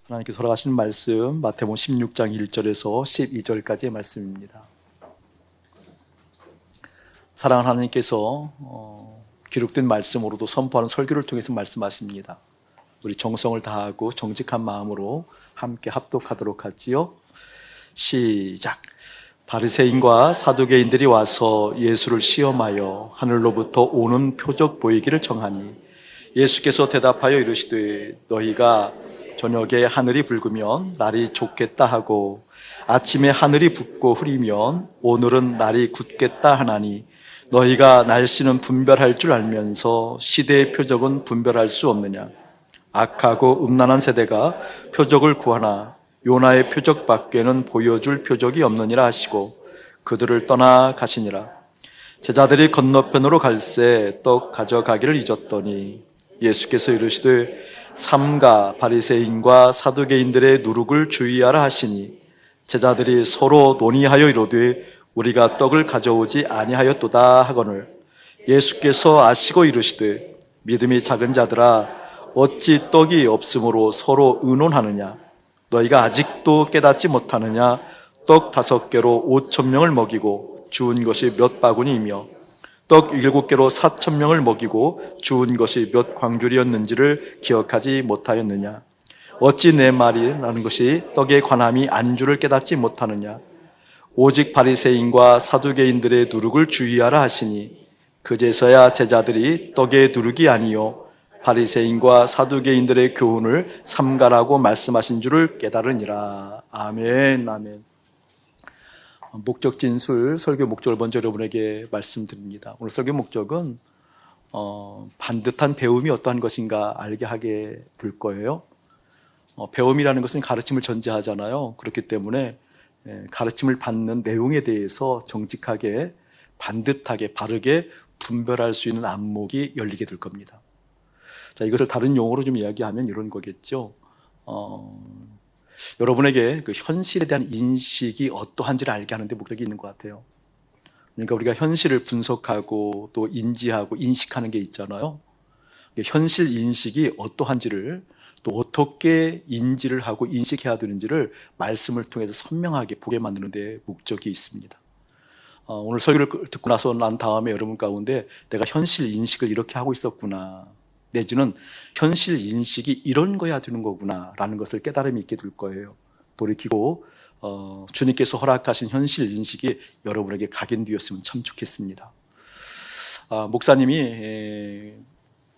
하나님께서 허락하신 말씀 마태복음 16장 1절에서 12절까지의 말씀입니다. 사랑하는 하나님께서 기록된 말씀으로도 선포하는 설교를 통해서 말씀하십니다. 우리 정성을 다하고 정직한 마음으로 함께 합독하도록 하지요. 시작. 바리새인과 사두개인들이 와서 예수를 시험하여 하늘로부터 오는 표적 보이기를 청하니 예수께서 대답하여 이르시되 너희가 저녁에 하늘이 붉으면 날이 좋겠다 하고 아침에 하늘이 붓고 흐리면 오늘은 날이 굳겠다 하나니 너희가 날씨는 분별할 줄 알면서 시대의 표적은 분별할 수 없느냐. 악하고 음란한 세대가 표적을 구하나 요나의 표적 밖에는 보여줄 표적이 없느니라 하시고 그들을 떠나 가시니라. 제자들이 건너편으로 갈새 떡 가져가기를 잊었더니 예수께서 이르시되 삼가 바리새인과 사두개인들의 누룩을 주의하라 하시니 제자들이 서로 논의하여 이르되 우리가 떡을 가져오지 아니하였도다 하거늘 예수께서 아시고 이르시되 믿음이 작은 자들아 어찌 떡이 없으므로 서로 의논하느냐. 너희가 아직도 깨닫지 못하느냐. 떡 5개로 5,000명을 먹이고 주운 것이 몇 바구니이며 떡 7개로 4,000명을 먹이고 주운 것이 몇 광줄이었는지를 기억하지 못하였느냐. 어찌 내 말이라는 것이 떡에 관함이 아닌 줄을 깨닫지 못하느냐. 오직 바리새인과 사두개인들의 누룩을 주의하라 하시니 그제서야 제자들이 떡의 누룩이 아니요 바리새인과 사두개인들의 교훈을 삼가라고 말씀하신 줄을 깨달으니라. 아멘, 아멘. 목적 진술, 설교 목적을 먼저 여러분에게 말씀드립니다. 오늘 설교 목적은 반듯한 배움이 어떠한 것인가 알게 하게 될 거예요. 배움이라는 것은 가르침을 전제하잖아요. 그렇기 때문에 가르침을 받는 내용에 대해서 정직하게, 반듯하게, 바르게 분별할 수 있는 안목이 열리게 될 겁니다. 자, 이것을 다른 용어로 좀 이야기하면 이런 거겠죠. 여러분에게 그 현실에 대한 인식이 어떠한지를 알게 하는 데 목적이 있는 것 같아요. 그러니까 우리가 현실을 분석하고 또 인지하고 인식하는 게 있잖아요. 현실 인식이 어떠한지를 또 어떻게 인지를 하고 인식해야 되는지를 말씀을 통해서 선명하게 보게 만드는 데 목적이 있습니다. 오늘 설교를 듣고 나서 난 다음에 여러분 가운데 내가 현실 인식을 이렇게 하고 있었구나, 내지는 현실 인식이 이런 거야 되는 거구나 라는 것을 깨달음이 있게 될 거예요. 돌이키고 주님께서 허락하신 현실 인식이 여러분에게 각인되었으면 참 좋겠습니다.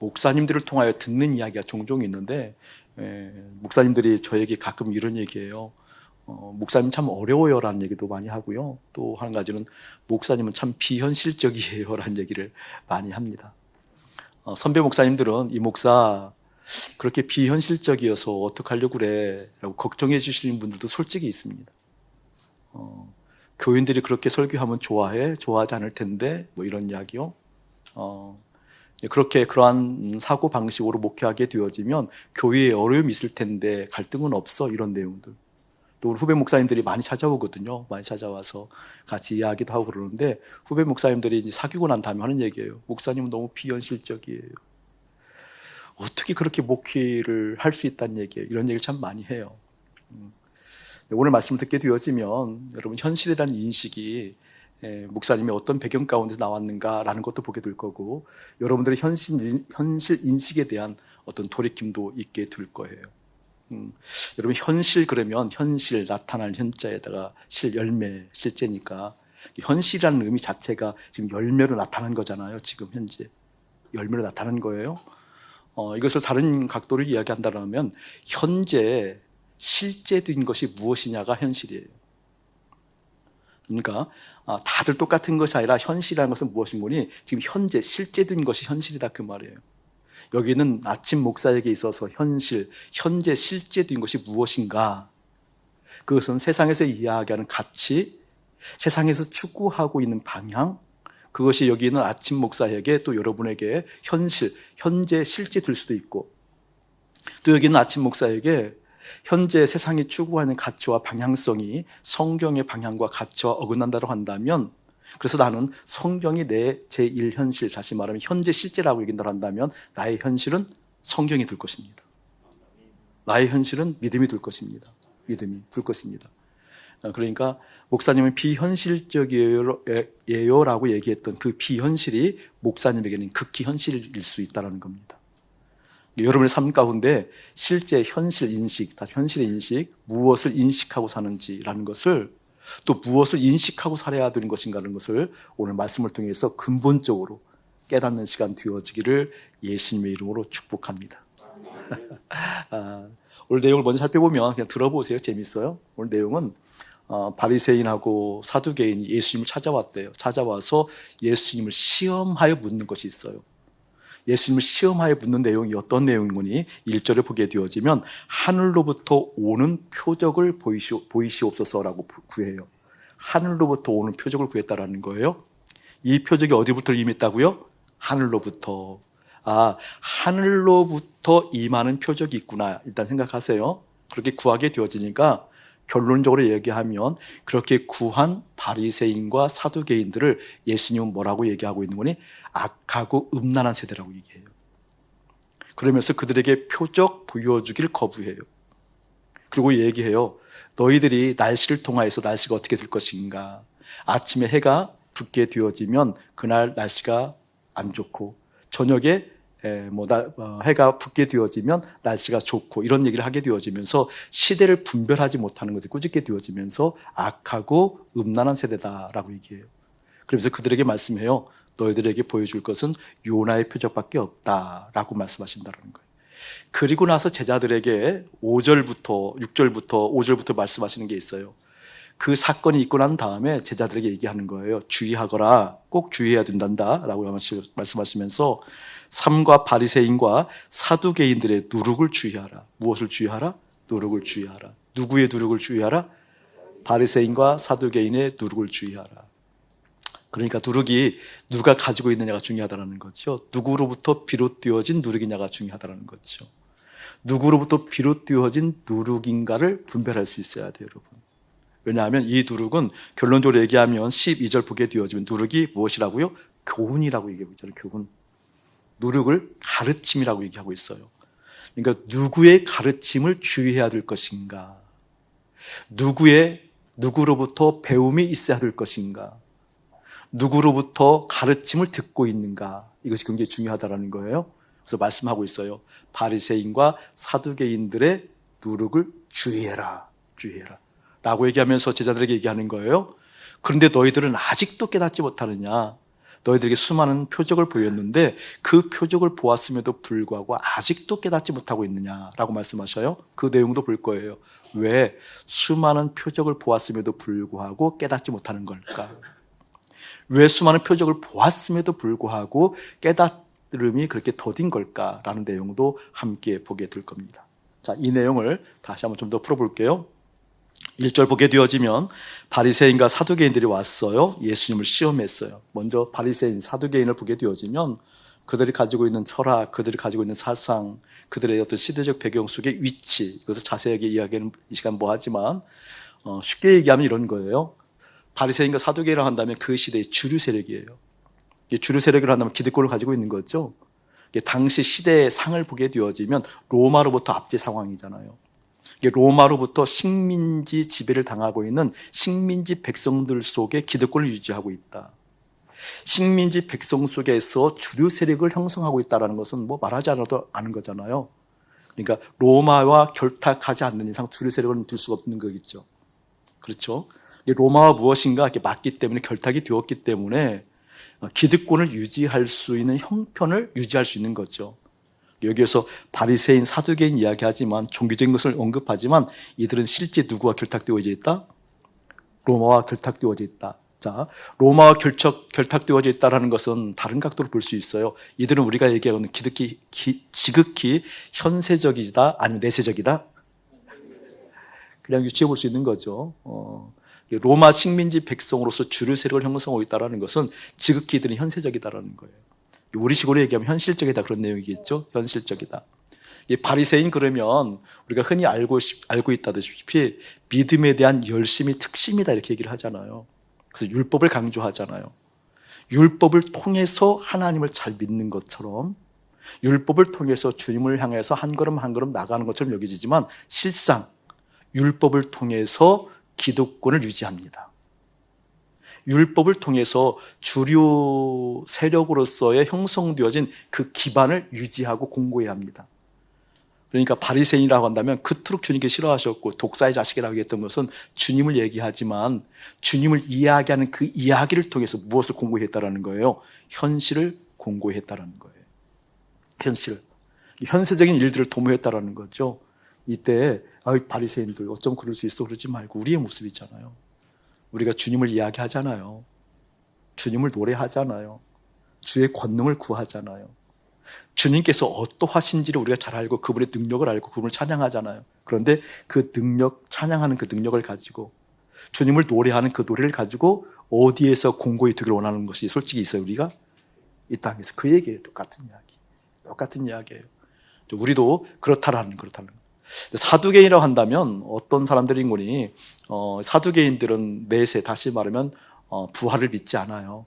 목사님들을 통하여 듣는 이야기가 종종 있는데 목사님들이 저에게 가끔 이런 얘기해요. 목사님 참 어려워요 라는 얘기도 많이 하고요. 또 한 가지는 목사님은 참 비현실적이에요 라는 얘기를 많이 합니다. 선배 목사님들은 이 목사 그렇게 비현실적이어서 어떡하려고 그래 라고 걱정해 주시는 분들도 솔직히 있습니다. 교인들이 그렇게 설교하면 좋아해? 좋아하지 않을 텐데 뭐 이런 이야기요. 그렇게 그러한 사고 방식으로 목회하게 되어지면 교회에 어려움이 있을 텐데 갈등은 없어, 이런 내용들. 또 우리 후배 목사님들이 많이 찾아오거든요. 많이 찾아와서 같이 이야기도 하고 그러는데 후배 목사님들이 이제 사귀고 난 다음에 하는 얘기예요. 목사님은 너무 비현실적이에요. 어떻게 그렇게 목회를 할 수 있다는 얘기예요. 이런 얘기를 참 많이 해요. 오늘 말씀 듣게 되어지면 여러분 현실에 대한 인식이 목사님이 어떤 배경 가운데 나왔는가라는 것도 보게 될 거고 여러분들의 현실 인식에 대한 어떤 돌이킴도 있게 될 거예요. 여러분 현실 그러면 현실 나타날 현자에다가 열매 실제니까 현실이라는 의미 자체가 지금 열매로 나타난 거잖아요. 지금 현재 열매로 나타난 거예요. 이것을 다른 각도로 이야기한다면 현재 실제된 것이 무엇이냐가 현실이에요. 그러니까 다들 똑같은 것이 아니라 현실이라는 것은 무엇인 거니 지금 현재 실제된 것이 현실이다 그 말이에요. 여기는 아침 목사에게 있어서 현재 실제된 것이 무엇인가? 그것은 세상에서 이야기하는 가치, 세상에서 추구하고 있는 방향, 그것이 여기 있는 아침 목사에게 또 여러분에게 현재 실제 될 수도 있고 또 여기 있는 아침 목사에게 현재 세상이 추구하는 가치와 방향성이 성경의 방향과 가치와 어긋난다고 한다면 그래서 나는 성경이 내 제1현실, 다시 말하면 현재 실제라고 얘기한다고 한다면 나의 현실은 성경이 될 것입니다. 나의 현실은 믿음이 될 것입니다. 믿음이 될 것입니다. 그러니까 목사님은 비현실적이에요라고 얘기했던 그 비현실이 목사님에게는 극히 현실일 수 있다는 겁니다. 여러분의 삶 가운데 실제 현실 인식, 다시 현실의 인식, 무엇을 인식하고 사는지라는 것을, 또 무엇을 인식하고 살아야 되는 것인가라는 것을 오늘 말씀을 통해서 근본적으로 깨닫는 시간 되어지기를 예수님의 이름으로 축복합니다. 오늘 내용을 먼저 살펴보면 그냥 들어보세요. 재밌어요. 오늘 내용은 바리새인하고 사두개인이 예수님을 찾아왔대요. 찾아와서 예수님을 시험하여 묻는 것이 있어요. 예수님을 시험하여 묻는 내용이 어떤 내용이니 1절에 보게 되어지면 하늘로부터 오는 표적을 보이시옵소서라고 구해요. 하늘로부터 오는 표적을 구했다라는 거예요. 이 표적이 어디부터 임했다고요? 하늘로부터. 하늘로부터 임하는 표적이 있구나. 일단 생각하세요. 그렇게 구하게 되어지니까 결론적으로 얘기하면 그렇게 구한 바리새인과 사두개인들을 예수님은 뭐라고 얘기하고 있는 거니? 악하고 음란한 세대라고 얘기해요. 그러면서 그들에게 표적 보여주길 거부해요. 그리고 얘기해요. 너희들이 날씨를 통하여서 날씨가 어떻게 될 것인가? 아침에 해가 붙게 되어지면 그날 날씨가 안 좋고, 저녁에 해가 붙게 되어지면 날씨가 좋고, 이런 얘기를 하게 되어지면서 시대를 분별하지 못하는 것이 꾸짖게 되어지면서 악하고 음란한 세대다라고 얘기해요. 그러면서 그들에게 말씀해요. 너희들에게 보여줄 것은 요나의 표적밖에 없다라고 말씀하신다는 거예요. 그리고 나서 제자들에게 5절부터 6절부터 5절부터 말씀하시는 게 있어요. 그 사건이 있고 난 다음에 제자들에게 얘기하는 거예요. 주의하거라, 꼭 주의해야 된단다 라고 말씀하시면서 삼가 바리새인과 사두개인들의 누룩을 주의하라. 무엇을 주의하라? 누룩을 주의하라. 누구의 누룩을 주의하라? 바리새인과 사두개인의 누룩을 주의하라. 그러니까 누룩이 누가 가지고 있느냐가 중요하다는 거죠. 누구로부터 비롯되어진 누룩이냐가 중요하다는 거죠. 누구로부터 비롯되어진 누룩인가를 분별할 수 있어야 돼요, 여러분. 왜냐하면 이 누룩은 결론적으로 얘기하면 12절 보게 되어지면 누룩이 무엇이라고요? 교훈이라고 얘기하고 있잖아요. 교훈. 누룩을 가르침이라고 얘기하고 있어요. 그러니까 누구의 가르침을 주의해야 될 것인가? 누구로부터 배움이 있어야 될 것인가? 누구로부터 가르침을 듣고 있는가? 이것이 굉장히 중요하다는 거예요. 그래서 말씀하고 있어요. 바리새인과 사두개인들의 누룩을 주의해라. 주의해라. 라고 얘기하면서 제자들에게 얘기하는 거예요. 그런데 너희들은 아직도 깨닫지 못하느냐? 너희들에게 수많은 표적을 보였는데 그 표적을 보았음에도 불구하고 아직도 깨닫지 못하고 있느냐라고 말씀하셔요. 그 내용도 볼 거예요. 왜 수많은 표적을 보았음에도 불구하고 깨닫지 못하는 걸까? 왜 수많은 표적을 보았음에도 불구하고 깨달음이 그렇게 더딘 걸까라는 내용도 함께 보게 될 겁니다. 자, 이 내용을 다시 한번 좀 더 풀어볼게요. 1절 보게 되어지면 바리새인과 사두개인들이 왔어요. 예수님을 시험했어요. 먼저 바리새인, 사두개인을 보게 되어지면 그들이 가지고 있는 철학, 그들이 가지고 있는 사상, 그들의 어떤 시대적 배경 속의 위치, 이것을 자세하게 이야기하는 이 시간 하지만 쉽게 얘기하면 이런 거예요. 바리새인과 사두개인을 한다면 그 시대의 주류 세력이에요. 주류 세력을 한다면 기득권을 가지고 있는 거죠. 당시 시대의 상을 보게 되어지면 로마로부터 압제 상황이잖아요. 로마로부터 식민지 지배를 당하고 있는 식민지 백성들 속에 기득권을 유지하고 있다. 식민지 백성 속에서 주류 세력을 형성하고 있다는 것은 뭐 말하지 않아도 아는 거잖아요. 그러니까 로마와 결탁하지 않는 이상 주류 세력은 될 수가 없는 거겠죠. 그렇죠? 로마와 무엇인가 이렇게 맞기 때문에, 결탁이 되었기 때문에 기득권을 유지할 수 있는 형편을 유지할 수 있는 거죠. 여기에서 바리새인, 사두개인 이야기하지만 종교적인 것을 언급하지만 이들은 실제 누구와 결탁되어져 있다? 로마와 결탁되어져 있다. 자, 로마와 결탁되어져 있다는 것은 다른 각도로 볼 수 있어요. 이들은 우리가 얘기하는 지극히 현세적이다, 아니면 내세적이다? 그냥 유추해 볼 수 있는 거죠. 로마 식민지 백성으로서 주류 세력을 형성하고 있다는 것은 지극히 이들은 현세적이다라는 거예요. 우리식으로 얘기하면 현실적이다, 그런 내용이겠죠. 현실적이다. 바리새인 그러면 우리가 흔히 알고 있다시피 믿음에 대한 열심이 특심이다 이렇게 얘기를 하잖아요. 그래서 율법을 강조하잖아요. 율법을 통해서 하나님을 잘 믿는 것처럼 율법을 통해서 주님을 향해서 한 걸음 한 걸음 나가는 것처럼 여겨지지만 실상 율법을 통해서 기득권을 유지합니다. 율법을 통해서 주류 세력으로서의 형성되어진 그 기반을 유지하고 공고해야 합니다. 그러니까 바리새인이라고 한다면 그토록 주님께 싫어하셨고 독사의 자식이라고 했던 것은 주님을 얘기하지만 주님을 이야기하는 그 이야기를 통해서 무엇을 공고했다라는 거예요? 현실을 공고했다라는 거예요. 현세적인 일들을 도모했다라는 거죠. 이때 바리새인들 어쩜 그럴 수 있어 그러지 말고 우리의 모습이잖아요. 우리가 주님을 이야기하잖아요. 주님을 노래하잖아요. 주의 권능을 구하잖아요. 주님께서 어떠하신지를 우리가 잘 알고 그분의 능력을 알고 그분을 찬양하잖아요. 그런데 그 능력, 찬양하는 그 능력을 가지고 주님을 노래하는 그 노래를 가지고 어디에서 공고히 되기를 원하는 것이 솔직히 있어요. 우리가 이 땅에서 그 얘기예요. 똑같은 이야기예요. 우리도 그렇다라는 사두개인이라고 한다면 어떤 사람들인 거니 사두개인들은 내세 다시 말하면 부활을 믿지 않아요.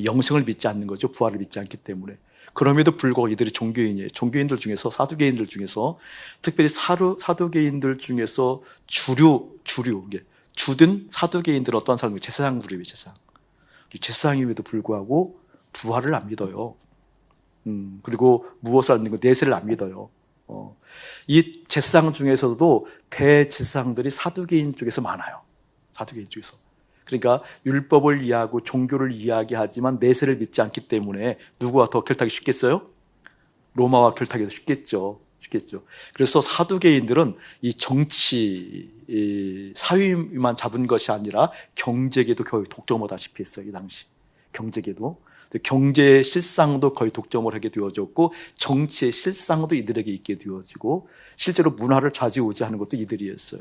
영생을 믿지 않는 거죠. 부활을 믿지 않기 때문에. 그럼에도 불구하고 이들이 종교인이에요. 종교인들 중에서 사두개인들 중에서 특별히 사두개인들 중에서 주든 사두개인들 어떤 사람이 제사장 그룹이에요. 제사장임에도 불구하고 부활을 안 믿어요. 그리고 무엇을 안 믿고 내세를 안 믿어요. 이 제사장 중에서도 대제사장들이 사두개인 쪽에서 많아요. 사두개인 쪽에서. 그러니까 율법을 이해하고 종교를 이야기하지만 내세를 믿지 않기 때문에 누구와 더 결탁이 쉽겠어요? 로마와 결탁이 더 쉽겠죠. 그래서 사두개인들은 이 정치, 사위만 잡은 것이 아니라 경제계도 거의 독점을 하다시피 했어요. 이 당시 경제계도. 경제의 실상도 거의 독점을 하게 되어졌고 정치의 실상도 이들에게 있게 되어지고 실제로 문화를 좌지우지하는 것도 이들이었어요.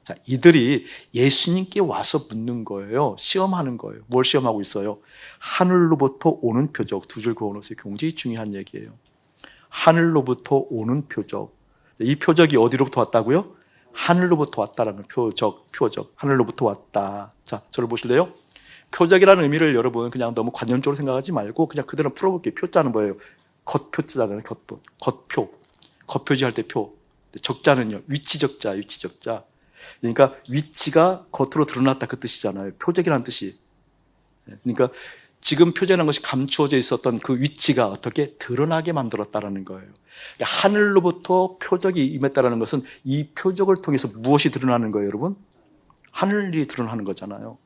자, 이들이 예수님께 와서 묻는 거예요. 시험하는 거예요. 뭘 시험하고 있어요? 하늘로부터 오는 표적. 두 줄 그어놓으세요. 굉장히 중요한 얘기예요. 하늘로부터 오는 표적. 이 표적이 어디로부터 왔다고요? 하늘로부터 왔다라는 표적. 하늘로부터 왔다. 자, 저를 보실래요? 표적이라는 의미를 여러분 그냥 너무 관념적으로 생각하지 말고 그냥 그대로 풀어볼게요. 표자는 뭐예요? 겉표자잖아요. 겉표. 겉표지 할 때 표. 적자는요. 위치적자. 그러니까 위치가 겉으로 드러났다 그 뜻이잖아요. 표적이라는 뜻이. 그러니까 지금 표적이라는 것이 감추어져 있었던 그 위치가 어떻게 드러나게 만들었다라는 거예요. 그러니까 하늘로부터 표적이 임했다라는 것은 이 표적을 통해서 무엇이 드러나는 거예요, 여러분? 하늘이 드러나는 거잖아요.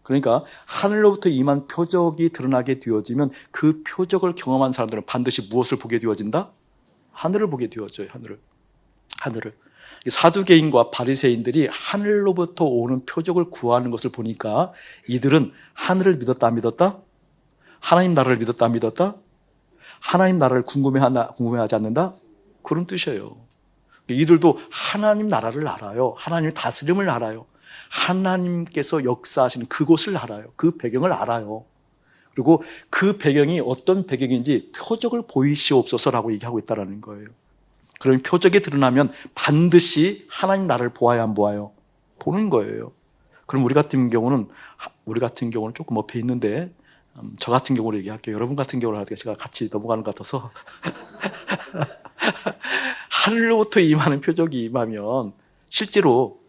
그러니까 하늘로부터 임한 표적이 드러나게 되어지면 그 표적을 경험한 사람들은 반드시 무엇을 보게 되어진다? 하늘을 보게 되어져요. 하늘을. 사두개인과 바리새인들이 하늘로부터 오는 표적을 구하는 것을 보니까 이들은 하늘을 믿었다 안 믿었다? 하나님 나라를 믿었다 안 믿었다? 하나님 나라를 궁금해하지 않는다? 그런 뜻이에요. 이들도 하나님 나라를 알아요. 하나님의 다스림을 알아요. 하나님께서 역사하시는 그곳을 알아요. 그 배경을 알아요. 그리고 그 배경이 어떤 배경인지 표적을 보이시옵소서라고 얘기하고 있다는 거예요. 그런 표적이 드러나면 반드시 하나님 나라를 보아야 안 보아요? 보는 거예요. 그럼 우리 같은 경우는 조금 옆에 있는데 저 같은 경우로 얘기할게요. 여러분 같은 경우를 하니까 제가 같이 넘어가는 것 같아서 하늘로부터 임하는 표적이 임하면 실제로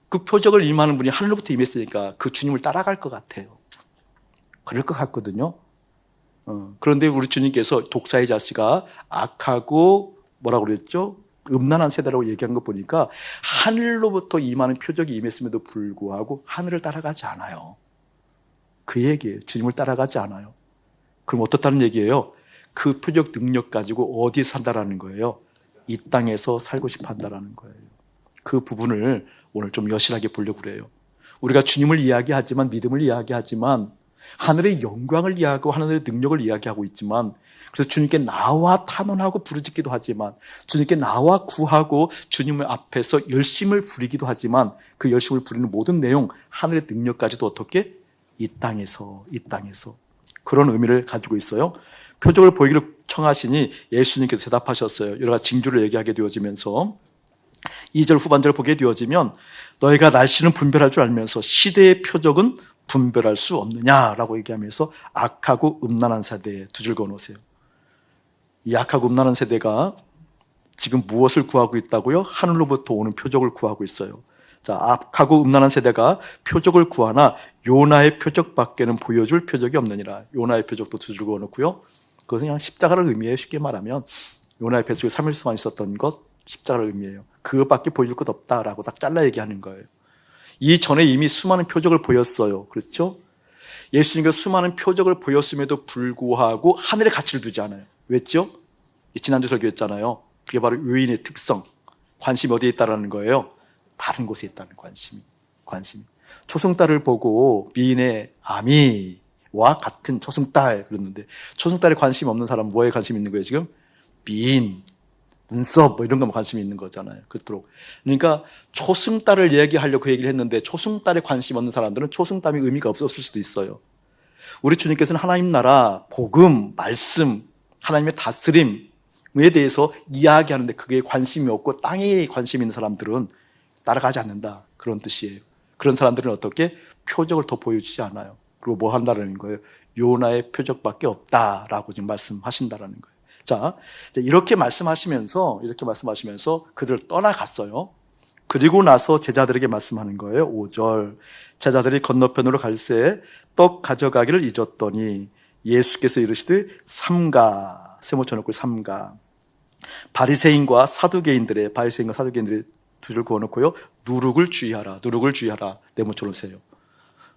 그 표적을 임하는 분이 하늘로부터 임했으니까 그 주님을 따라갈 것 같아요. 그럴 것 같거든요. 그런데 우리 주님께서 독사의 자식아 악하고 뭐라고 그랬죠? 음란한 세대라고 얘기한 거 보니까 하늘로부터 임하는 표적이 임했음에도 불구하고 하늘을 따라가지 않아요. 그 얘기예요. 주님을 따라가지 않아요. 그럼 어떻다는 얘기예요? 그 표적 능력 가지고 어디에 산다라는 거예요? 이 땅에서 살고 싶어 한다라는 거예요. 그 부분을 오늘 좀 여실하게 보려고 그래요. 우리가 주님을 이야기하지만 믿음을 이야기하지만 하늘의 영광을 이야기하고 하늘의 능력을 이야기하고 있지만 그래서 주님께 나와 탄원하고 부르짖기도 하지만 주님께 나와 구하고 주님 앞에서 열심을 부리기도 하지만 그 열심을 부리는 모든 내용 하늘의 능력까지도 어떻게? 이 땅에서 그런 의미를 가지고 있어요. 표적을 보이기를 청하시니 예수님께서 대답하셨어요. 여러 가지 징조를 얘기하게 되어지면서 2절 후반절을 보게 되어지면 너희가 날씨는 분별할 줄 알면서 시대의 표적은 분별할 수 없느냐라고 얘기하면서 악하고 음란한 세대에 두 줄 그어놓으세요. 약하고 음란한 세대가 지금 무엇을 구하고 있다고요? 하늘로부터 오는 표적을 구하고 있어요. 자, 악하고 음란한 세대가 표적을 구하나 요나의 표적밖에는 보여줄 표적이 없느니라. 요나의 표적도 두 줄 그어놓고요. 그것은 그냥 십자가를 의미해요. 쉽게 말하면 요나의 뱃속에 3일 동안 있었던 것, 십자가를 의미해요. 그것밖에 보여줄 것 없다라고 딱 잘라 얘기하는 거예요. 이전에 이미 수많은 표적을 보였어요. 그렇죠? 예수님께서 수많은 표적을 보였음에도 불구하고 하늘에 가치를 두지 않아요. 왜죠? 지난주 설교했잖아요. 그게 바로 의인의 특성, 관심이 어디에 있다는 거예요? 다른 곳에 있다는 관심이. 초승달을 보고 미인의 아미와 같은 초승달 그랬는데, 초승달에 관심 없는 사람은 뭐에 관심 있는 거예요 지금? 미인, 눈썹 뭐 이런 거만 관심이 있는 거잖아요. 그러니까 초승달을 얘기하려고 그 얘기를 했는데, 초승달에 관심 없는 사람들은 초승달이 의미가 없었을 수도 있어요. 우리 주님께서는 하나님 나라, 복음, 말씀, 하나님의 다스림에 대해서 이야기하는데 그게 관심이 없고 땅에 관심 있는 사람들은 따라가지 않는다, 그런 뜻이에요. 그런 사람들은 어떻게? 표적을 더 보여주지 않아요. 그리고 뭐 한다는 거예요? 요나의 표적밖에 없다라고 지금 말씀하신다라는 거예요. 자, 이렇게 말씀하시면서 그들을 떠나갔어요. 그리고 나서 제자들에게 말씀하는 거예요. 5절. 제자들이 건너편으로 갈새 떡 가져가기를 잊었더니 예수께서 이르시되 삼가, 세모 쳐놓고 삼가. 바리새인과 사두개인들의 두 줄 그어놓고요. 누룩을 주의하라. 네모 쳐놓으세요.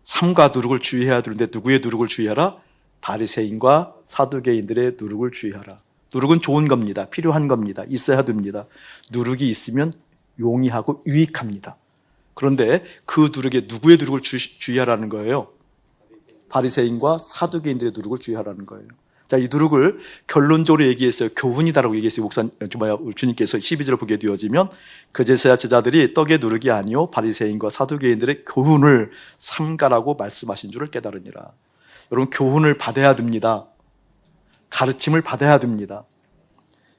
삼가 누룩을 주의해야 되는데 누구의 누룩을 주의하라? 바리새인과 사두개인들의 누룩을 주의하라. 누룩은 좋은 겁니다. 필요한 겁니다. 있어야 됩니다. 누룩이 있으면 용이하고 유익합니다. 그런데 그 누룩에 누구의 누룩을 주의하라는 거예요? 바리새인과 사두개인들의 누룩을 주의하라는 거예요. 자, 이 누룩을 결론적으로 얘기했어요. 교훈이다라고 얘기했어요. 주님께서 12절을 보게 되어지면 그제서야 제자들이 떡의 누룩이 아니요 바리새인과 사두개인들의 교훈을 삼가라고 말씀하신 줄을 깨달으니라. 여러분, 교훈을 받아야 됩니다. 가르침을 받아야 됩니다.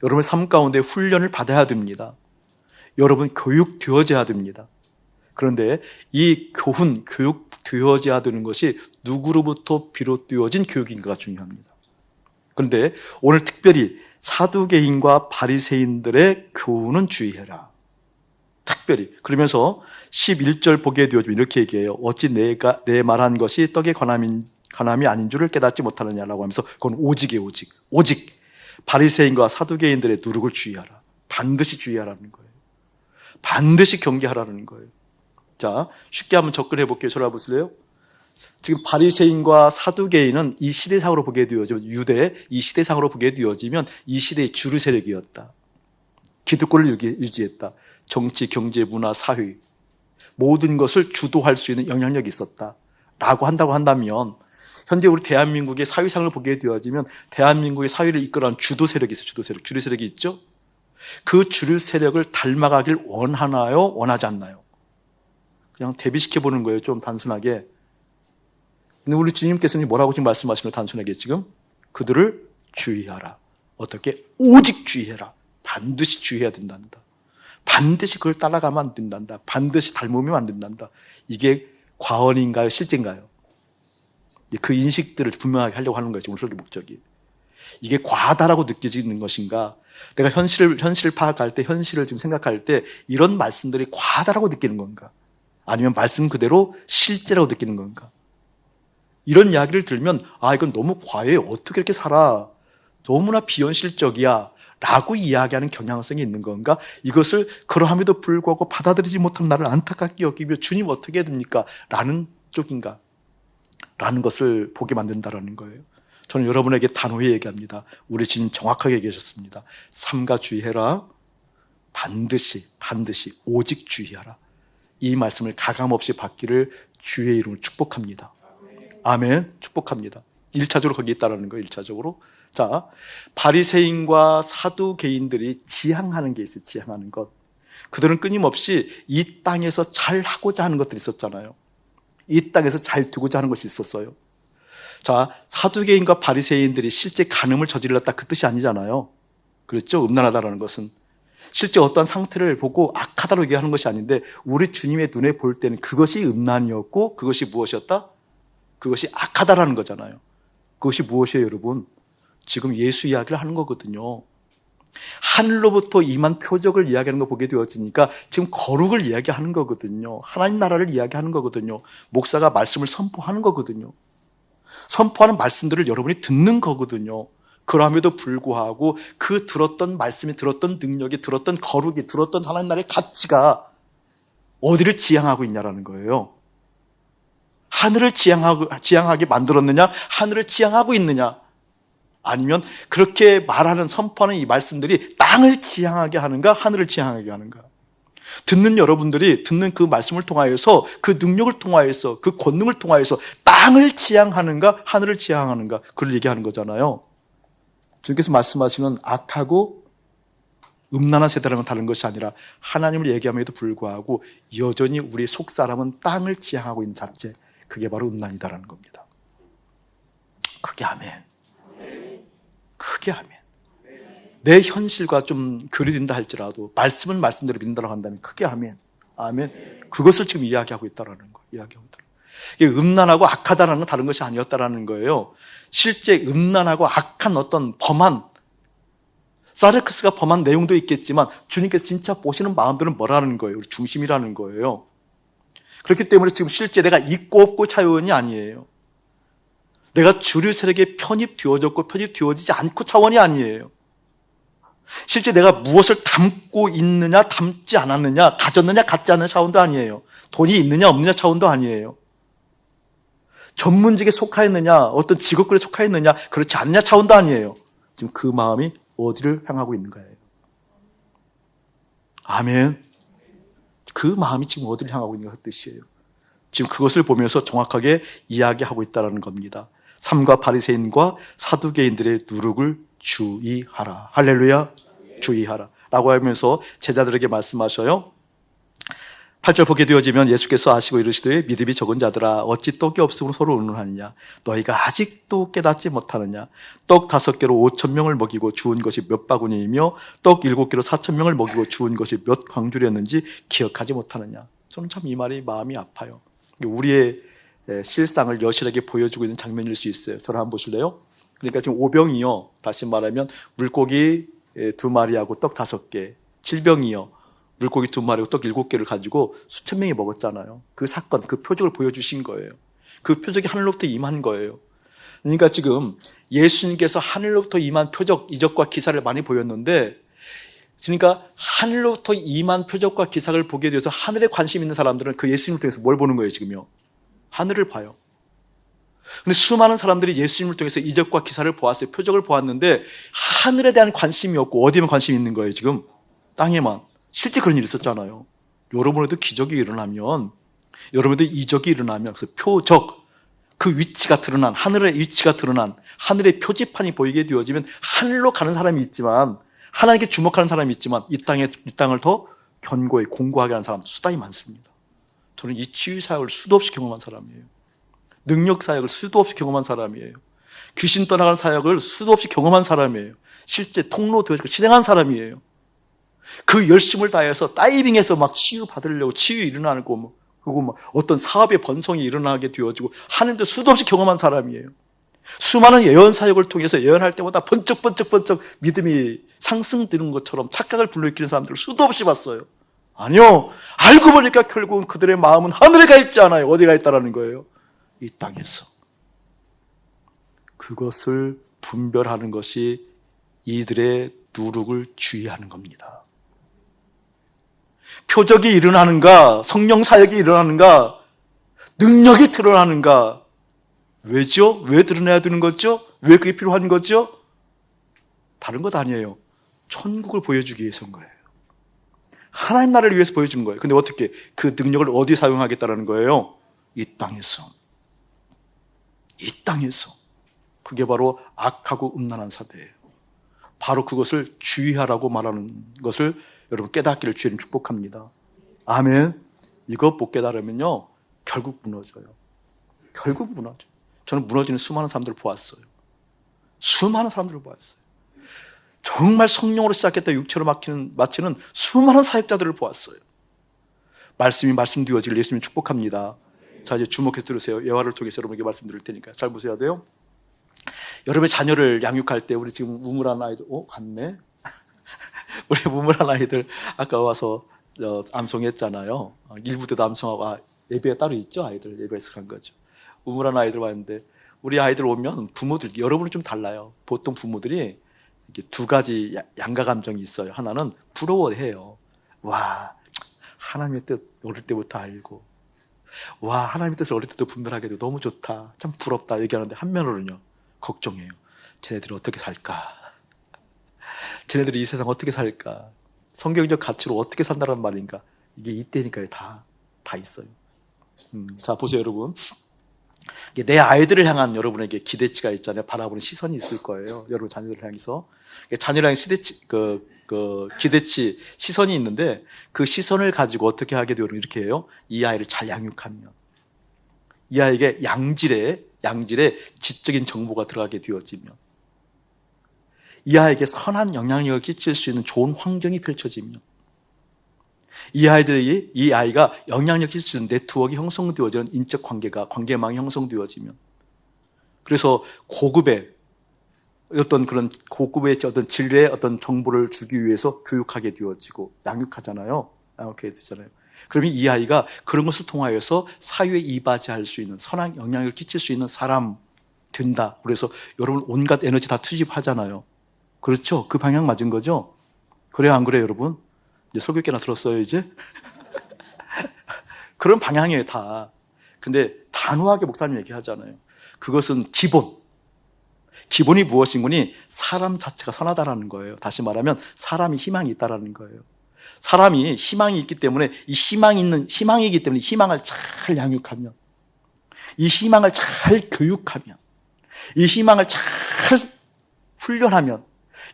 여러분 삶 가운데 훈련을 받아야 됩니다. 여러분 교육되어져야 됩니다. 그런데 이 교육되어져야 되는 것이 누구로부터 비롯되어진 교육인가가 중요합니다. 그런데 오늘 특별히 사두개인과 바리새인들의 교훈은 주의해라. 특별히. 그러면서 11절 보게 되어지면 이렇게 얘기해요. 어찌 내가 내 말한 것이 떡의 관함이 아닌 줄을 깨닫지 못하느냐라고 하면서 그건 오직이에요. 오직 바리새인과 사두개인들의 누룩을 주의하라. 반드시 주의하라는 거예요. 반드시 경계하라는 거예요. 자, 쉽게 한번 접근해 볼게요. 저를 보실래요? 지금 바리새인과 사두개인은 이 시대상으로 보게 되어지면, 유대 이 시대상으로 보게 되어지면 이 시대의 주류 세력이었다. 기득권을 유지했다. 정치, 경제, 문화, 사회 모든 것을 주도할 수 있는 영향력이 있었다 라고 한다면, 현재 우리 대한민국의 사회상을 보게 되어지면 대한민국의 사회를 이끌어가는 주도 세력이 있어요. 주류 세력이 있죠. 그 주류 세력을 닮아가길 원하나요? 원하지 않나요? 그냥 대비시켜보는 거예요. 좀 단순하게. 근데 우리 주님께서는 뭐라고 지금 말씀하시는 거예요? 단순하게 지금 그들을 주의하라. 어떻게? 오직 주의해라. 반드시 주의해야 된단다. 반드시 그걸 따라가면 안 된단다. 반드시 닮으면 안 된단다. 이게 과언인가요? 실제인가요? 그 인식들을 분명하게 하려고 하는 거예요. 오늘 설교 목적이. 이게 과하다라고 느껴지는 것인가? 내가 현실을 파악할 때, 현실을 지금 생각할 때 이런 말씀들이 과하다라고 느끼는 건가? 아니면 말씀 그대로 실제라고 느끼는 건가? 이런 이야기를 들으면 이건 너무 과해. 어떻게 이렇게 살아? 너무나 비현실적이야 라고 이야기하는 경향성이 있는 건가? 이것을 그러함에도 불구하고 받아들이지 못하는 나를 안타깝게 여기며 주님 어떻게 해야 됩니까? 라는 쪽인가? 라는 것을 보게 만든다라는 거예요. 저는 여러분에게 단호히 얘기합니다. 우리 주님 정확하게 얘기하셨습니다. 삼가 주의해라. 반드시 오직 주의하라. 이 말씀을 가감없이 받기를 주의 이름으로 축복합니다. 아멘. 축복합니다. 1차적으로 거기에 있다라는 거예요. 1차적으로. 자, 바리새인과 사두개인들이 지향하는 게 있어요. 지향하는 것. 그들은 끊임없이 이 땅에서 잘 하고자 하는 것들이 있었잖아요. 이 땅에서 잘 되고자 하는 것이 있었어요. 자, 사두개인과 바리새인들이 실제 간음을 저질렀다 그 뜻이 아니잖아요. 그렇죠? 음란하다라는 것은 실제 어떠한 상태를 보고 악하다고 얘기하는 것이 아닌데, 우리 주님의 눈에 볼 때는 그것이 음란이었고 그것이 무엇이었다? 그것이 악하다라는 거잖아요. 그것이 무엇이에요, 여러분? 지금 예수 이야기를 하는 거거든요. 하늘로부터 임한 표적을 이야기하는 거 보게 되어지니까 지금 거룩을 이야기하는 거거든요. 하나님 나라를 이야기하는 거거든요. 목사가 말씀을 선포하는 거거든요. 선포하는 말씀들을 여러분이 듣는 거거든요. 그럼에도 불구하고 그 들었던 말씀이, 들었던 능력이, 들었던 거룩이, 들었던 하나님 나라의 가치가 어디를 지향하고 있냐라는 거예요. 하늘을 지향하게 만들었느냐? 하늘을 지향하고 있느냐? 아니면 그렇게 말하는, 선포하는 이 말씀들이 땅을 지향하게 하는가? 하늘을 지향하게 하는가? 듣는 여러분들이 듣는 그 말씀을 통하여서, 그 능력을 통하여서, 그 권능을 통하여서 땅을 지향하는가? 하늘을 지향하는가? 그걸 얘기하는 거잖아요. 주님께서 말씀하시는 악하고 음란한 세대랑은 다른 것이 아니라 하나님을 얘기함에도 불구하고 여전히 우리 속사람은 땅을 지향하고 있는 자체, 그게 바로 음란이다라는 겁니다. 크게 아멘. 크게 아멘. 내 현실과 좀 교리된다 할지라도 말씀을 말씀대로 믿는다고 한다면 크게 아멘. 아멘. 그것을 지금 이야기하고 있다라는 거예요. 이야기하고 있다. 이게 음란하고 악하다라는 건 다른 것이 아니었다라는 거예요. 실제 음란하고 악한 어떤 범한, 사르크스가 범한 내용도 있겠지만 주님께서 진짜 보시는 마음들은 뭐라는 거예요? 우리 중심이라는 거예요. 그렇기 때문에 지금 실제 내가 있고 없고 차원이 아니에요. 내가 주류 세력에 편입되어졌고 편입되어지지 않고 차원이 아니에요. 실제 내가 무엇을 담고 있느냐, 담지 않았느냐, 가졌느냐, 갖지 않는 차원도 아니에요. 돈이 있느냐, 없느냐 차원도 아니에요. 전문직에 속하였느냐, 어떤 직업군에 속하였느냐, 그렇지 않느냐 차원도 아니에요. 지금 그 마음이 어디를 향하고 있는 거예요? 아멘. 그 마음이 지금 어디를 향하고 있는 그 뜻이에요. 지금 그것을 보면서 정확하게 이야기하고 있다는 겁니다. 삼가 바리새인과 사두개인들의 누룩을 주의하라. 할렐루야. 주의하라 라고 하면서 제자들에게 말씀하셔요. 8절 보게 되어지면 예수께서 아시고 이르시되 믿음이 적은 자들아 어찌 떡이 없음으로 서로 의논하느냐. 너희가 아직도 깨닫지 못하느냐. 떡 5개로 5,000명을 먹이고 주운 것이 몇 바구니이며 떡 7개로 4,000명을 먹이고 주운 것이 몇 광주렸는지 기억하지 못하느냐. 저는 참 이 말이 마음이 아파요. 우리의 실상을 여실하게 보여주고 있는 장면일 수 있어요. 저를 한번 보실래요? 그러니까 지금 5병이요. 다시 말하면 물고기 2마리하고 떡 5개, 7병이요. 물고기 2마리하고 떡 7개를 가지고 수천 명이 먹었잖아요. 그 사건, 그 표적을 보여주신 거예요. 그 표적이 하늘로부터 임한 거예요. 그러니까 지금 예수님께서 하늘로부터 임한 표적, 이적과 기사를 많이 보였는데, 그러니까 하늘로부터 임한 표적과 기사를 보게 되어서 하늘에 관심 있는 사람들은 그 예수님을 통해서 뭘 보는 거예요, 지금요? 하늘을 봐요. 근데 수많은 사람들이 예수님을 통해서 이적과 기사를 보았어요. 표적을 보았는데 하늘에 대한 관심이 없고 어디에만 관심이 있는 거예요, 지금? 땅에만. 실제 그런 일이 있었잖아요. 여러분에도 기적이 일어나면, 여러분에도 이적이 일어나면, 그래서 표적, 그 위치가 드러난, 하늘의 위치가 드러난, 하늘의 표지판이 보이게 되어지면 하늘로 가는 사람이 있지만, 하나님께 주목하는 사람이 있지만 이 땅을 더 견고히 공고하게 하는 사람 수다히 많습니다. 저는 이 치유 사역을 수도 없이 경험한 사람이에요. 능력 사역을 수도 없이 경험한 사람이에요. 귀신 떠나가는 사역을 수도 없이 경험한 사람이에요. 실제 통로 되어지고 실행한 사람이에요. 그 열심을 다해서 다이빙해서 막 치유 받으려고 치유 일어나고 그리고 막 어떤 사업의 번성이 일어나게 되어지고 하늘도 수도 없이 경험한 사람이에요. 수많은 예언 사역을 통해서 예언할 때마다 번쩍 믿음이 상승되는 것처럼 착각을 불러일으키는 사람들을 수도 없이 봤어요. 아니요. 알고 보니까 결국은 그들의 마음은 하늘에 가 있지 않아요. 어디 가 있다라는 거예요? 이 땅에서. 그것을 분별하는 것이 이들의 누룩을 주의하는 겁니다. 표적이 일어나는가, 성령 사역이 일어나는가, 능력이 드러나는가. 왜죠? 왜 드러나야 되는 거죠? 왜 그게 필요한 거죠? 다른 것 아니에요. 천국을 보여주기 위해서인 거예요. 하나님 나라를 위해서 보여준 거예요. 근데 어떻게 그 능력을 어디 사용하겠다는 거예요? 이 땅에서. 이 땅에서. 그게 바로 악하고 음란한 사대예요. 바로 그것을 주의하라고 말하는 것을 여러분 깨닫기를 주님 축복합니다. 아멘. 이거 못 깨달으면요 결국 무너져요. 결국 무너져요. 저는 무너지는 수많은 사람들을 보았어요. 수많은 사람들을 보았어요. 정말 성령으로 시작했다 육체로 마치는 수많은 사역자들을 보았어요. 말씀이 말씀되어질 예수님 축복합니다. 자, 이제 주목해서 들으세요. 예화를 통해서 여러분에게 말씀드릴 테니까 잘 보셔야 돼요. 여러분의 자녀를 양육할 때 우리 지금 우물한 아이들, 갔네? 우리 우물한 아이들 아까 와서 암송했잖아요. 일부 때도 암송하고, 예배가 따로 있죠? 아이들 예배에서 간 거죠. 우물한 아이들 왔는데, 우리 아이들 오면 부모들, 여러분은 좀 달라요. 보통 부모들이 이렇게 두 가지 양가 감정이 있어요. 하나는 부러워해요. 와, 하나님의 뜻 어릴 때부터 알고, 와, 하나님의 뜻을 어릴 때도 분별하게 돼 너무 좋다, 참 부럽다 얘기하는데, 한면으로는요 걱정해요. 쟤네들이 어떻게 살까? 쟤네들이 이 세상 어떻게 살까? 성경적 가치로 어떻게 산다는 말인가? 이게 이때니까요. 다 있어요. 자, 보세요, 여러분. 내 아이들을 향한 여러분에게 기대치가 있잖아요. 바라보는 시선이 있을 거예요. 여러분 자녀들을 향해서. 자녀를 향한 기대치, 시선이 있는데, 그 시선을 가지고 어떻게 하게 되면 이렇게 해요. 이 아이를 잘 양육하면, 이 아이에게 양질의 지적인 정보가 들어가게 되어지면, 이 아이에게 선한 영향력을 끼칠 수 있는 좋은 환경이 펼쳐지면, 이 아이가 영향력 끼칠 수 있는 네트워크가 형성되어지는 인적 관계망이 형성되어지면, 그래서 고급의 어떤 진리의 어떤 정보를 주기 위해서 교육하게 되어지고 양육하게 되잖아요. 그러면 이 아이가 그런 것을 통하여서 사회에 이바지할 수 있는 선한 영향력을 끼칠 수 있는 사람 된다. 그래서 여러분 온갖 에너지 다 투입하잖아요. 그렇죠? 그 방향 맞은 거죠? 그래요, 안 그래요, 여러분? 이제 설교께나 들었어요, 이제? 그런 방향이에요, 다. 근데 단호하게 목사님 얘기하잖아요. 그것은 기본이 무엇인고니 사람 자체가 선하다라는 거예요. 다시 말하면 사람이 희망이 있다라는 거예요. 사람이 희망이 있기 때문에, 희망이기 때문에 희망을 잘 양육하면, 이 희망을 잘 교육하면, 이 희망을 잘 훈련하면,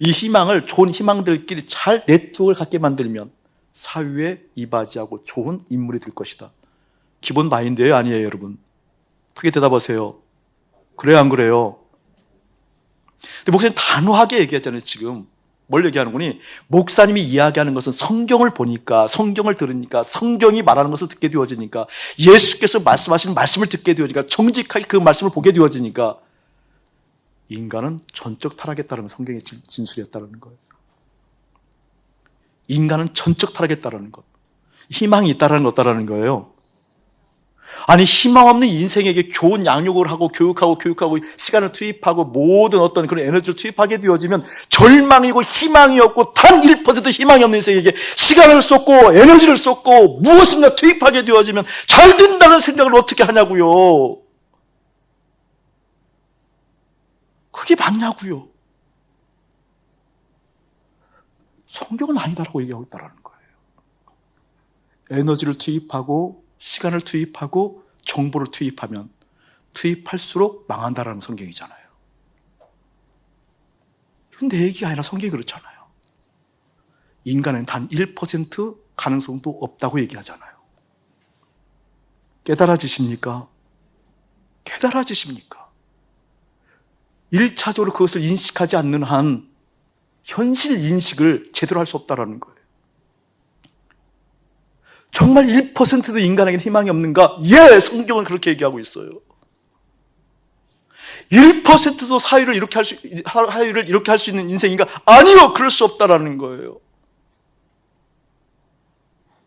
이 희망을 좋은 희망들끼리 잘 네트워크를 갖게 만들면 사회에 이바지하고 좋은 인물이 될 것이다. 기본 마인드예요, 아니에요, 여러분? 크게 대답하세요. 그래요, 안 그래요? 근데 목사님 단호하게 얘기했잖아요. 지금 뭘 얘기하는 거니? 목사님이 이야기하는 것은 성경을 보니까, 성경을 들으니까, 성경이 말하는 것을 듣게 되어지니까, 예수께서 말씀하시는 말씀을 듣게 되어지니까, 정직하게 그 말씀을 보게 되어지니까, 인간은 전적 타락했다는 성경의 진술이었다는 거예요. 인간은 전적 타락했다는 것, 희망이 있다는 것 없다는 거예요. 아니, 희망 없는 인생에게 좋은 양육을 하고 교육하고 시간을 투입하고 모든 어떤 그런 에너지를 투입하게 되어지면 절망이고 희망이 없고 단 1% 희망이 없는 인생에게 시간을 쏟고 에너지를 쏟고 무엇인가 투입하게 되어지면 잘 된다는 생각을 어떻게 하냐고요. 그게 맞냐고요. 성경은 아니다라고 얘기하고 있다는 거예요. 에너지를 투입하고 시간을 투입하고 정보를 투입하면 투입할수록 망한다라는 성경이잖아요. 이건 내 얘기가 아니라 성경이 그렇잖아요. 인간은 단 1% 가능성도 없다고 얘기하잖아요. 깨달아지십니까? 1차적으로 그것을 인식하지 않는 한 현실 인식을 제대로 할 수 없다는 거예요. 정말 1%도 인간에게는 희망이 없는가? 예, 성경은 그렇게 얘기하고 있어요. 1%도 사회를 이렇게 할 수 있는 인생인가? 아니요, 그럴 수 없다라는 거예요.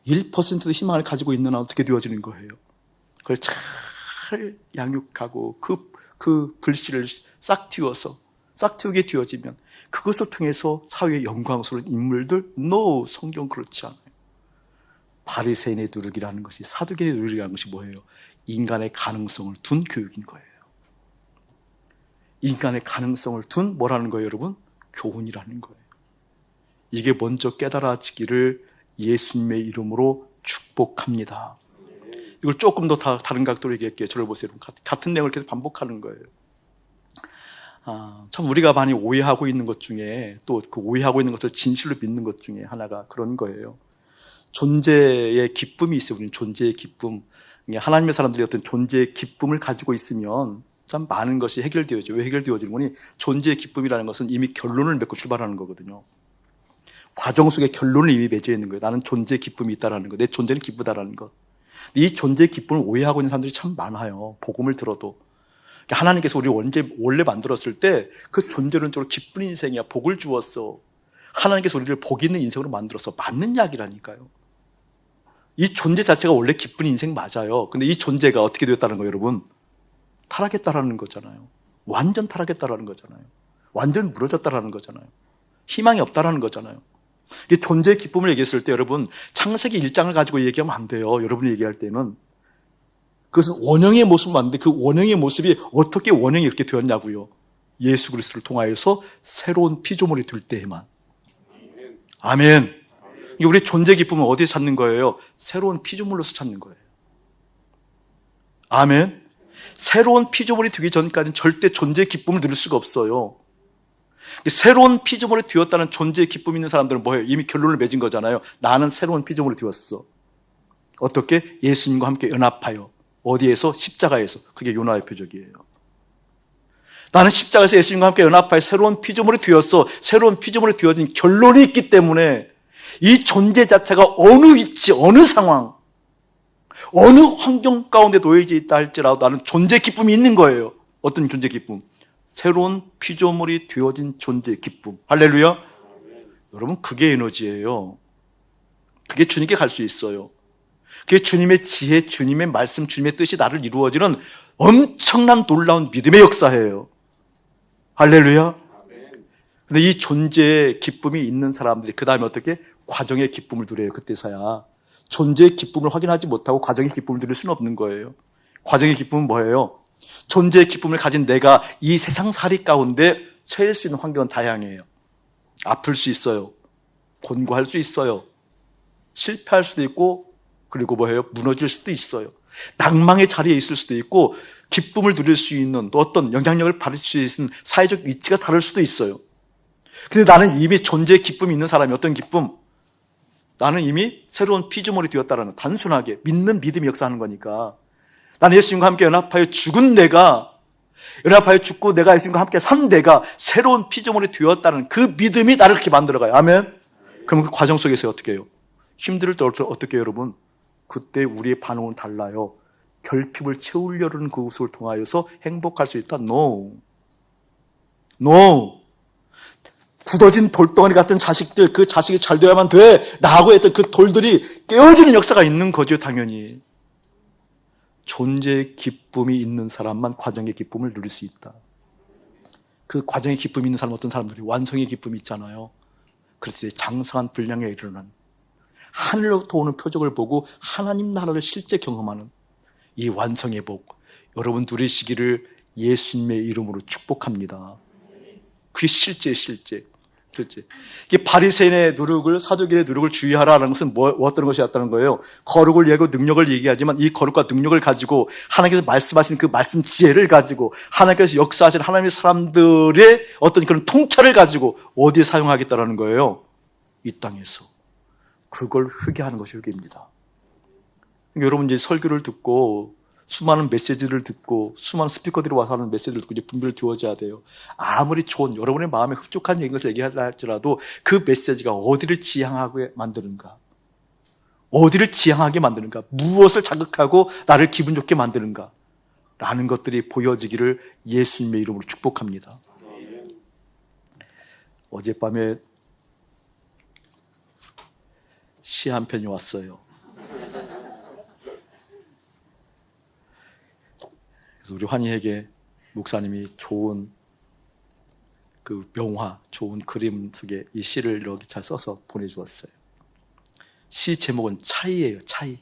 1%도 희망을 가지고 있는 한 어떻게 되어지는 거예요? 그걸 잘 양육하고 그 불씨를 싹 틔우게 되어지면 그것을 통해서 사회의 영광스러운 인물들, no, 성경 그렇지 않아요. 바리새인의 누룩이라는 것이, 사두개의 누룩이라는 것이 뭐예요? 인간의 가능성을 둔 교육인 거예요. 인간의 가능성을 둔 뭐라는 거예요, 여러분? 교훈이라는 거예요. 이게 먼저 깨달아지기를 예수님의 이름으로 축복합니다. 이걸 조금 더 다른 각도로 얘기할게요. 저를 보세요. 같은 내용을 계속 반복하는 거예요. 참 우리가 많이 오해하고 있는 것 중에, 또 그 오해하고 있는 것을 진실로 믿는 것 중에 하나가 그런 거예요. 존재의 기쁨이 있어요. 우리는 존재의 기쁨. 하나님의 사람들이 어떤 존재의 기쁨을 가지고 있으면 참 많은 것이 해결되어져요. 왜 해결되어지는 거니? 존재의 기쁨이라는 것은 이미 결론을 맺고 출발하는 거거든요. 과정 속에 결론을 이미 맺어 있는 거예요. 나는 존재의 기쁨이 있다라는 것, 내 존재는 기쁘다라는 것. 이 존재의 기쁨을 오해하고 있는 사람들이 참 많아요. 복음을 들어도. 하나님께서 우리 원래 만들었을 때 그 존재론적으로 기쁜 인생이야. 복을 주었어. 하나님께서 우리를 복 있는 인생으로 만들어서 맞는 이야기라니까요. 이 존재 자체가 원래 기쁜 인생 맞아요. 근데 이 존재가 어떻게 되었다는 거예요, 여러분? 타락했다라는 거잖아요. 완전 타락했다라는 거잖아요. 완전 무너졌다라는 거잖아요. 희망이 없다라는 거잖아요. 이 존재의 기쁨을 얘기했을 때 여러분, 창세기 1장을 가지고 얘기하면 안 돼요. 여러분이 얘기할 때는. 그것은 원형의 모습은 맞는데 그 원형의 모습이 어떻게 원형이 이렇게 되었냐고요. 예수 그리스도를 통하여서 새로운 피조물이 될 때에만. 아멘. 우리 존재 기쁨은 어디에 찾는 거예요? 새로운 피조물로서 찾는 거예요. 아멘. 새로운 피조물이 되기 전까지는 절대 존재의 기쁨을 누릴 수가 없어요. 새로운 피조물이 되었다는 존재의 기쁨이 있는 사람들은 뭐예요? 이미 결론을 맺은 거잖아요. 나는 새로운 피조물이 되었어. 어떻게? 예수님과 함께 연합하여. 어디에서? 십자가에서. 그게 요나의 표적이에요. 나는 십자가에서 예수님과 함께 연합하여 새로운 피조물이 되었어. 새로운 피조물이 되어진 결론이 있기 때문에 이 존재 자체가 어느 위치, 어느 상황, 어느 환경 가운데 놓여져 있다 할지라도 나는 존재 기쁨이 있는 거예요. 어떤 존재 기쁨? 새로운 피조물이 되어진 존재 기쁨. 할렐루야. 여러분, 그게 에너지예요. 그게 주님께 갈 수 있어요. 그게 주님의 지혜, 주님의 말씀, 주님의 뜻이 나를 이루어지는 엄청난 놀라운 믿음의 역사예요. 할렐루야. 근데 이 존재의 기쁨이 있는 사람들이 그 다음에 어떻게? 과정의 기쁨을 누려요. 그때서야. 존재의 기쁨을 확인하지 못하고 과정의 기쁨을 누릴 수는 없는 거예요. 과정의 기쁨은 뭐예요? 존재의 기쁨을 가진 내가 이 세상살이 가운데 처할 수 있는 환경은 다양해요. 아플 수 있어요. 곤고할 수 있어요. 실패할 수도 있고, 그리고 뭐예요? 무너질 수도 있어요. 낭망의 자리에 있을 수도 있고, 기쁨을 누릴 수 있는 또 어떤 영향력을 받을 수 있는 사회적 위치가 다를 수도 있어요. 근데 나는 이미 존재의 기쁨이 있는 사람이 어떤 기쁨? 나는 이미 새로운 피조물이 되었다라는 단순하게 믿는 믿음이 역사하는 거니까 나는 예수님과 함께 연합하여 죽은 내가 연합하여 죽고 내가 예수님과 함께 산 내가 새로운 피조물이 되었다는 그 믿음이 나를 그렇게 만들어가요. 아멘. 그럼 그 과정 속에서 어떻게 해요? 힘들 때 어떻게 해요, 여러분? 그때 우리의 반응은 달라요. 결핍을 채우려는 그것을 통하여서 행복할 수 있다? No. 굳어진 돌덩어리 같은 자식들, 그 자식이 잘 되어야만 돼 라고 했던 그 돌들이 깨어지는 역사가 있는 거죠, 당연히. 존재의 기쁨이 있는 사람만 과정의 기쁨을 누릴 수 있다. 그 과정의 기쁨이 있는 사람, 어떤 사람들이 완성의 기쁨이 있잖아요. 그래서 장성한 분량에 이르는 하늘로부터 오는 표적을 보고 하나님 나라를 실제 경험하는 이 완성의 복, 여러분 누리시기를 예수님의 이름으로 축복합니다. 그게 실제. 이게 바리새인의 누룩을, 사두개인의 누룩을 주의하라는 것은 어떤 것이었다는 거예요? 거룩을 얘기하고 능력을 얘기하지만 이 거룩과 능력을 가지고 하나님께서 말씀하신 그 말씀 지혜를 가지고 하나님께서 역사하신 하나님의 사람들의 어떤 그런 통찰을 가지고 어디에 사용하겠다라는 거예요? 이 땅에서. 그걸 회개하는 것이 회개입니다. 여러분 이제 설교를 듣고 수많은 메시지를 듣고 수많은 스피커들이 와서 하는 메시지를 듣고 이제 분별을 두어져야 돼요. 아무리 좋은 여러분의 마음에 흡족한 것을 얘기하자 할지라도 그 메시지가 어디를 지향하게 만드는가, 어디를 지향하게 만드는가, 무엇을 자극하고 나를 기분 좋게 만드는가 라는 것들이 보여지기를 예수님의 이름으로 축복합니다. 어젯밤에 시 한 편이 왔어요. 그래서 우리 환희에게 목사님이 좋은 그 명화, 좋은 그림 속에 이 시를 이렇게 잘 써서 보내주었어요. 시 제목은 차이예요. 차이.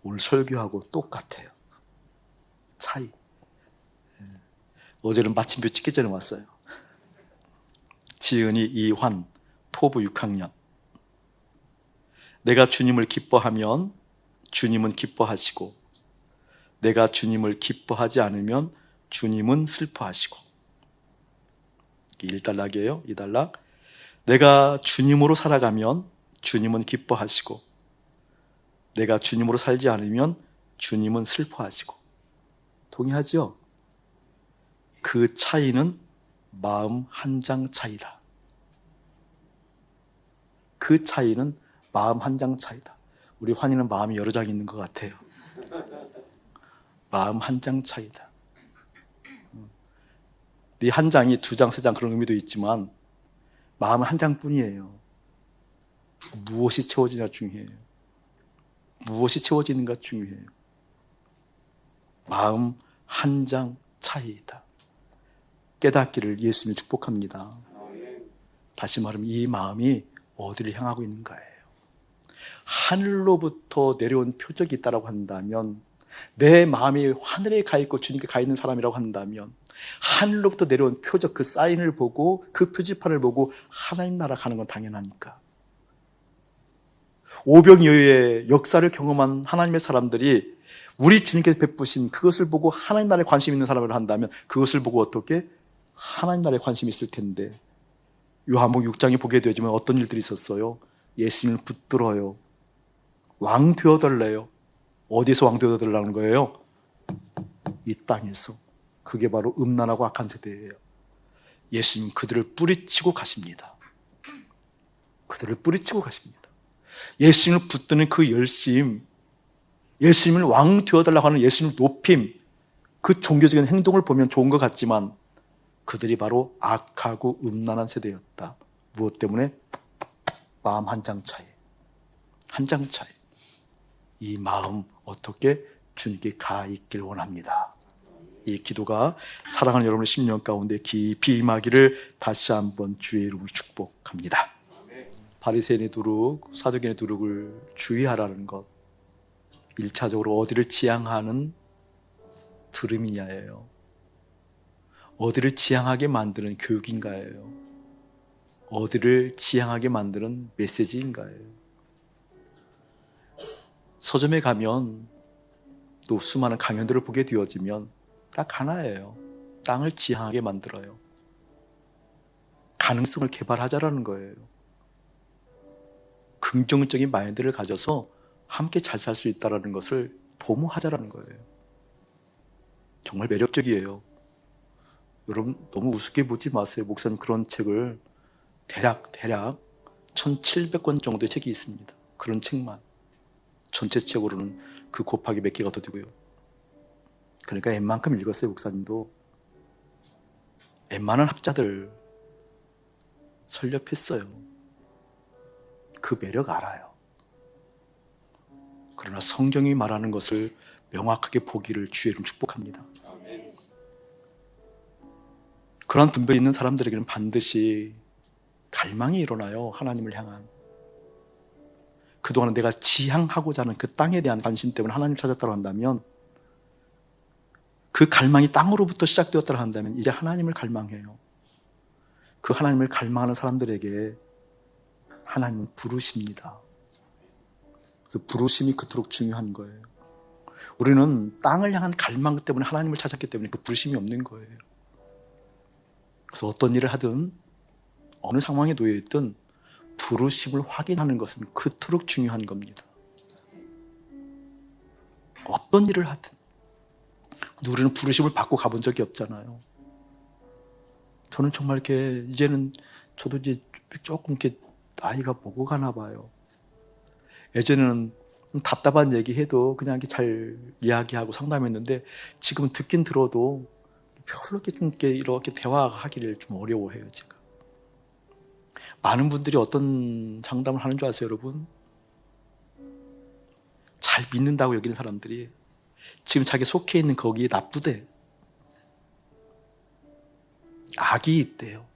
오늘 설교하고 똑같아요. 차이. 어제는 마침표 찍기 전에 왔어요. 지은이 이환, 토부 6학년. 내가 주님을 기뻐하면 주님은 기뻐하시고 내가 주님을 기뻐하지 않으면 주님은 슬퍼하시고. 1단락이에요. 2단락. 내가 주님으로 살아가면 주님은 기뻐하시고 내가 주님으로 살지 않으면 주님은 슬퍼하시고. 동의하죠? 그 차이는 마음 한 장 차이다. 그 차이는 마음 한 장 차이다. 우리 환희는 마음이 여러 장 있는 것 같아요. 마음 한 장 차이다. 이 한 장이 두 장, 세 장 그런 의미도 있지만 마음은 한 장뿐이에요. 무엇이 채워지냐 중요해요. 무엇이 채워지는가 중요해요. 마음 한 장 차이이다. 깨닫기를 예수님이 축복합니다. 다시 말하면 이 마음이 어디를 향하고 있는가예요. 하늘로부터 내려온 표적이 있다고 한다면, 내 마음이 하늘에 가 있고 주님께 가 있는 사람이라고 한다면, 하늘로부터 내려온 표적, 그 사인을 보고 그 표지판을 보고 하나님 나라 가는 건 당연하니까. 오병이어의 역사를 경험한 하나님의 사람들이 우리 주님께서 베푸신 그것을 보고 하나님 나라에 관심 있는 사람을 한다면, 그것을 보고 어떻게 하나님 나라에 관심이 있을 텐데, 요한복음 6장에 보게 되지만 어떤 일들이 있었어요? 예수님을 붙들어요. 왕 되어달래요. 어디서 왕 되어달라는 거예요? 이 땅에서. 그게 바로 음란하고 악한 세대예요. 예수님은 그들을 뿌리치고 가십니다. 그들을 뿌리치고 가십니다. 예수님을 붙드는 그 열심, 예수님을 왕 되어달라고 하는 예수님을 높임, 그 종교적인 행동을 보면 좋은 것 같지만 그들이 바로 악하고 음란한 세대였다. 무엇 때문에? 마음 한 장 차이. 한 장 차이. 이 마음 어떻게 주님께 가 있길 원합니다. 이 기도가 사랑하는 여러분의 심령 가운데 깊이 임하기를 다시 한번 주의 이름으로 축복합니다. 바리새인의 두룩, 사두개인의 두룩을 주의하라는 것, 1차적으로 어디를 지향하는 들음이냐예요. 어디를 지향하게 만드는 교육인가예요. 어디를 지향하게 만드는 메시지인가예요. 서점에 가면 또 수많은 강연들을 보게 되어지면 딱 하나예요. 땅을 지향하게 만들어요. 가능성을 개발하자라는 거예요. 긍정적인 마인드를 가져서 함께 잘 살 수 있다는 것을 도모하자라는 거예요. 정말 매력적이에요. 여러분 너무 우습게 보지 마세요. 목사님 그런 책을 대략 1700권 정도의 책이 있습니다. 그런 책만. 전체 책으로는 그 곱하기 몇 개가 더 되고요. 그러니까 웬만큼 읽었어요. 목사님도. 웬만한 학자들 설렵했어요. 그 매력 알아요. 그러나 성경이 말하는 것을 명확하게 보기를 주의 이름 축복합니다. 그런 분별이 있는 사람들에게는 반드시 갈망이 일어나요. 하나님을 향한. 그동안 내가 지향하고자 하는 그 땅에 대한 관심 때문에 하나님을 찾았다고 한다면, 그 갈망이 땅으로부터 시작되었다고 한다면 이제 하나님을 갈망해요. 그 하나님을 갈망하는 사람들에게 하나님은 부르십니다. 그래서 부르심이 그토록 중요한 거예요. 우리는 땅을 향한 갈망 때문에 하나님을 찾았기 때문에 그 부르심이 없는 거예요. 그래서 어떤 일을 하든 어느 상황에 놓여 있든 부르심을 확인하는 것은 그토록 중요한 겁니다. 어떤 일을 하든. 근데 우리는 부르심을 받고 가본 적이 없잖아요. 저는 정말 이렇게 이제는 저도 이제 조금 이렇게 나이가 먹어가나 봐요. 예전에는 답답한 얘기해도 그냥 잘 이야기하고 상담했는데 지금 듣긴 들어도 별로 이렇게 대화하기를 좀 어려워해요, 제가. 많은 분들이 어떤 상담을 하는 줄 아세요, 여러분? 잘 믿는다고 여기는 사람들이 지금 자기 속해 있는 거기에 나쁘대. 악이 있대요.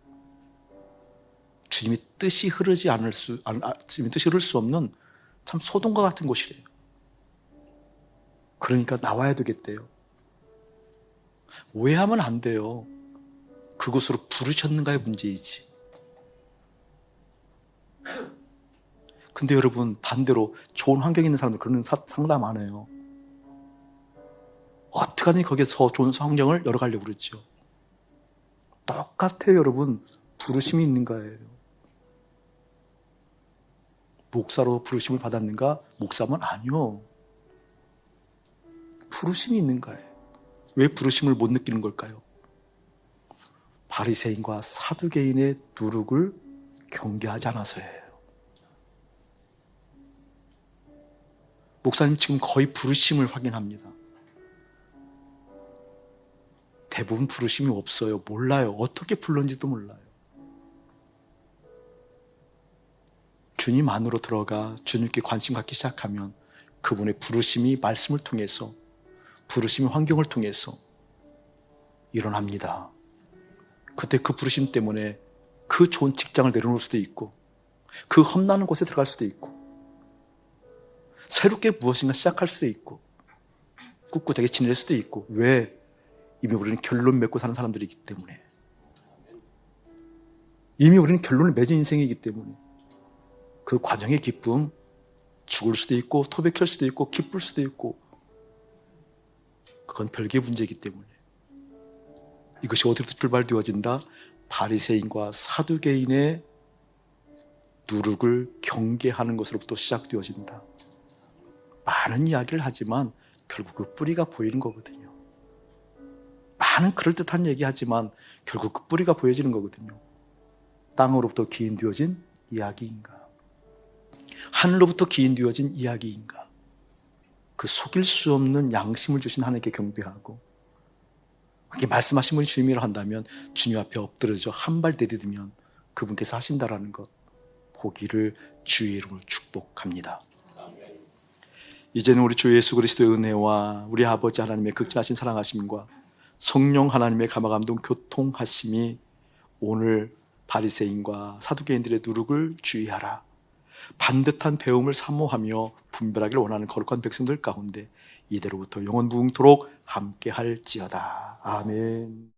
주님의 뜻이 주님의 뜻이 흐를 수 없는 참 소돔과 같은 곳이래요. 그러니까 나와야 되겠대요. 오해하면 안 돼요. 그곳으로 부르셨는가의 문제이지. 근데 여러분 반대로 좋은 환경에 있는 사람들 그런 상담 안 해요. 어떻게 하든지 거기서 좋은 환경을 열어가려고 그러죠. 똑같아요, 여러분. 부르심이 있는가예요. 목사로 부르심을 받았는가? 목사만 아니요. 부르심이 있는가예요. 왜 부르심을 못 느끼는 걸까요? 바리새인과 사두개인의 누룩을 경계하지 않아서예요. 목사님 지금 거의 부르심을 확인합니다. 대부분 부르심이 없어요. 몰라요. 어떻게 불렀는지도 몰라요. 주님 안으로 들어가 주님께 관심 갖기 시작하면 그분의 부르심이 말씀을 통해서, 부르심이 환경을 통해서 일어납니다. 그때 그 부르심 때문에 그 좋은 직장을 내려놓을 수도 있고, 그 험난한 곳에 들어갈 수도 있고, 새롭게 무엇인가 시작할 수도 있고, 꿋꿋하게 지낼 수도 있고. 왜? 이미 우리는 결론 맺고 사는 사람들이기 때문에. 이미 우리는 결론을 맺은 인생이기 때문에 그 과정의 기쁨, 죽을 수도 있고 토백할 수도 있고 기쁠 수도 있고, 그건 별개의 문제이기 때문에. 이것이 어디부터 출발되어진다? 바리새인과 사두개인의 누룩을 경계하는 것으로부터 시작되어진다. 많은 이야기를 하지만 결국 그 뿌리가 보이는 거거든요. 많은 그럴듯한 얘기하지만 결국 그 뿌리가 보여지는 거거든요. 땅으로부터 기인되어진 이야기인가? 하늘로부터 기인되어진 이야기인가? 그 속일 수 없는 양심을 주신 하나님께 경배하고, 그게 말씀하신 분이 주님이라 한다면 주님 앞에 엎드려져 한 발 내딛으면 그분께서 하신다라는 것 보기를 주의 이름으로 축복합니다. 이제는 우리 주 예수 그리스도의 은혜와 우리 아버지 하나님의 극진하신 사랑하심과 성령 하나님의 감화감동 교통하심이 오늘 바리새인과 사두개인들의 누룩을 주의하라, 반듯한 배움을 사모하며 분별하기를 원하는 거룩한 백성들 가운데 이대로부터 영원 무궁토록 함께 할지어다. 아멘.